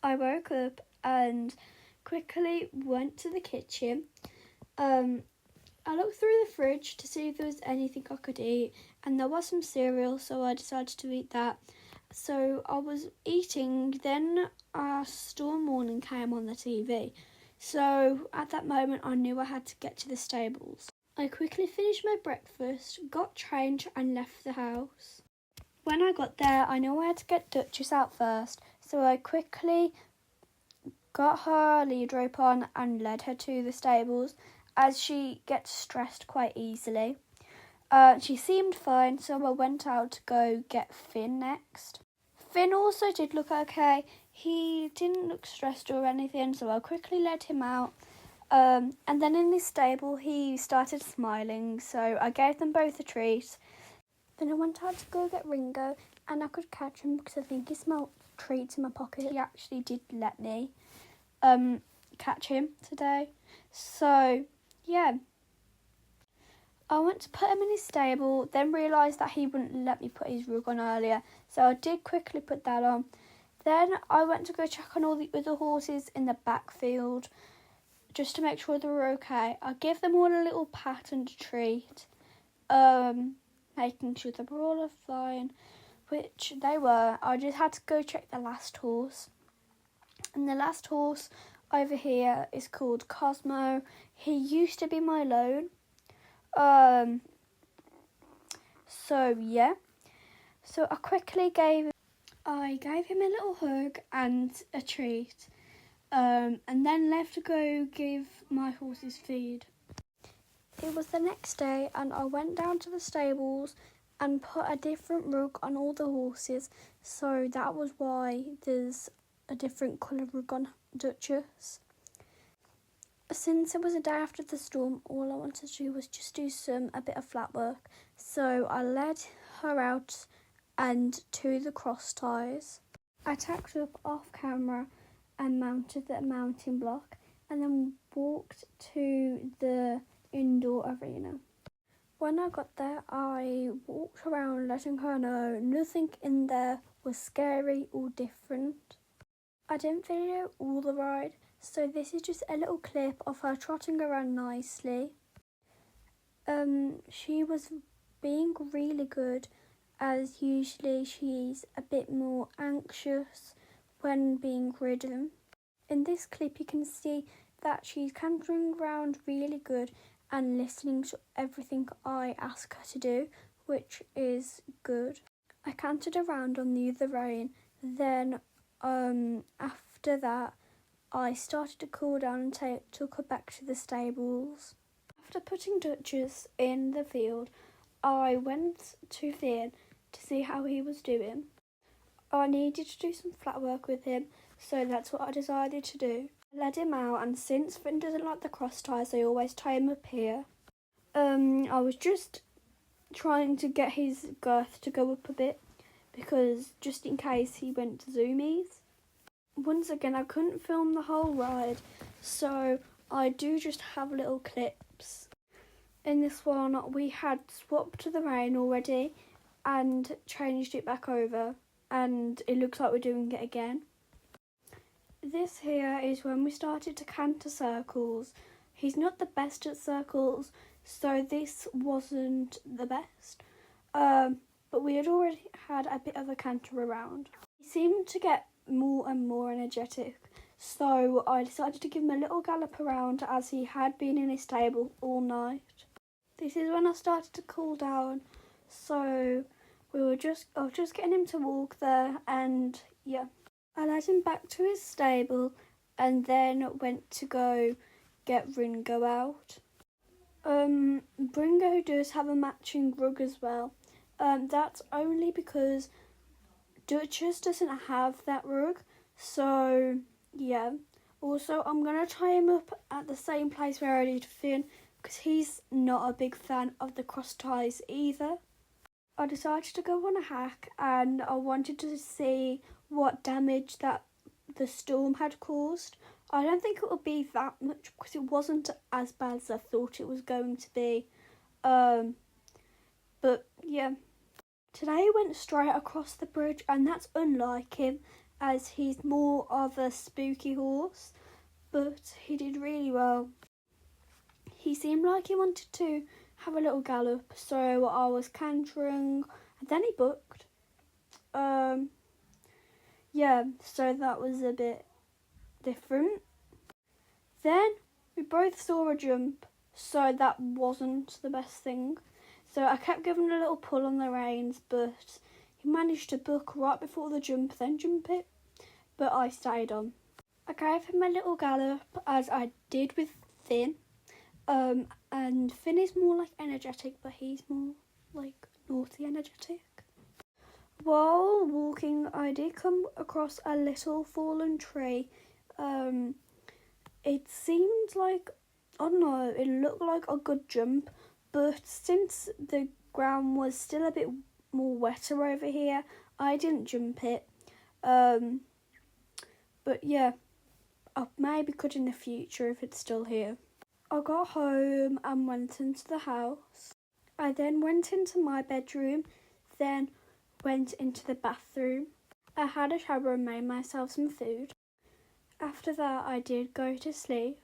I woke up and quickly went to the kitchen. I looked through the fridge to see if there was anything I could eat, and there was some cereal, so I decided to eat that. So I was eating, then Storm Warning came on the TV. So at that moment, I knew I had to get to the stables. I quickly finished my breakfast, got changed, and left the house. When I got there, I knew I had to get Duchess out first, so I quickly got her lead rope on and led her to the stables, as she gets stressed quite easily. She seemed fine, so I went out to go get Finn next. Finn also did look okay. He didn't look stressed or anything, so I quickly led him out. And then in the stable, he started smiling, so I gave them both a treat. Then I went out to go get Ringo, and I could catch him because I think he smelled treats in my pocket. He actually did let me catch him today. So, yeah. I went to put him in his stable, then realised that he wouldn't let me put his rug on earlier, so I did quickly put that on. Then I went to go check on all the other horses in the backfield, just to make sure they were okay. I gave them all a little pat and a treat, making sure they were all fine, which they were. I just had to go check the last horse. And the last horse over here is called Cosmo. He used to be my loan. So yeah. So I quickly gave him a little hug and a treat. And then left to go give my horses feed. It was the next day and I went down to the stables and put a different rug on all the horses. So that was why there's a different colour rug on Duchess. Since it was a day after the storm, all I wanted to do was just do a bit of flat work. So I led her out and to the cross ties. I tacked up off camera and mounted the mounting block and then walked to the indoor arena. When I got there, I walked around letting her know nothing in there was scary or different. I didn't video all the ride, so this is just a little clip of her trotting around nicely. She was being really good, as usually she's a bit more anxious when being ridden. In this clip you can see that she's cantering around really good and listening to everything I ask her to do, which is good. I cantered around on the other rein, then after that I started to cool down and took her back to the stables. After putting Duchess in the field, I went to Finn to see how he was doing. I needed to do some flat work with him, so that's what I decided to do. I led him out, and since Finn doesn't like the cross ties, I always tie him up here. I was just trying to get his girth to go up a bit, because just in case he went to zoomies. Once again, I couldn't film the whole ride, so I do just have little clips. In this one, we had swapped the rein already and changed it back over, and it looks like we're doing it again. This here is when we started to canter circles. He's not the best at circles, so this wasn't the best. But we had already had a bit of a canter around. He seemed to get more and more energetic, so I decided to give him a little gallop around, as he had been in his stable all night. This is when I started to cool down, so I was just getting him to walk there, and yeah. I led him back to his stable and then went to go get Ringo out. Ringo does have a matching rug as well. That's only because Duchess doesn't have that rug, so yeah. Also, I'm going to tie him up at the same place where I did Finn, because he's not a big fan of the cross ties either. I decided to go on a hack, and I wanted to see what damage that the storm had caused. I don't think it would be that much, because it wasn't as bad as I thought it was going to be. But yeah. Today he went straight across the bridge, and that's unlike him, as he's more of a spooky horse, but he did really well. He seemed like he wanted to have a little gallop, so I was cantering, and then he booked. Yeah, so that was a bit different. Then we both saw a jump, so that wasn't the best thing. So I kept giving a little pull on the reins, but he managed to book right before the jump, then jump it, but I stayed on. I gave him a little gallop, as I did with Finn. And Finn is more like energetic, but he's more like naughty energetic. While walking, I did come across a little fallen tree. It seemed like, I don't know, it looked like a good jump, but since the ground was still a bit more wetter over here, I didn't jump it. But yeah, I maybe could in the future if it's still here. I got home and went into the house. I then went into my bedroom, then went into the bathroom. I had a shower and made myself some food. After that, I did go to sleep.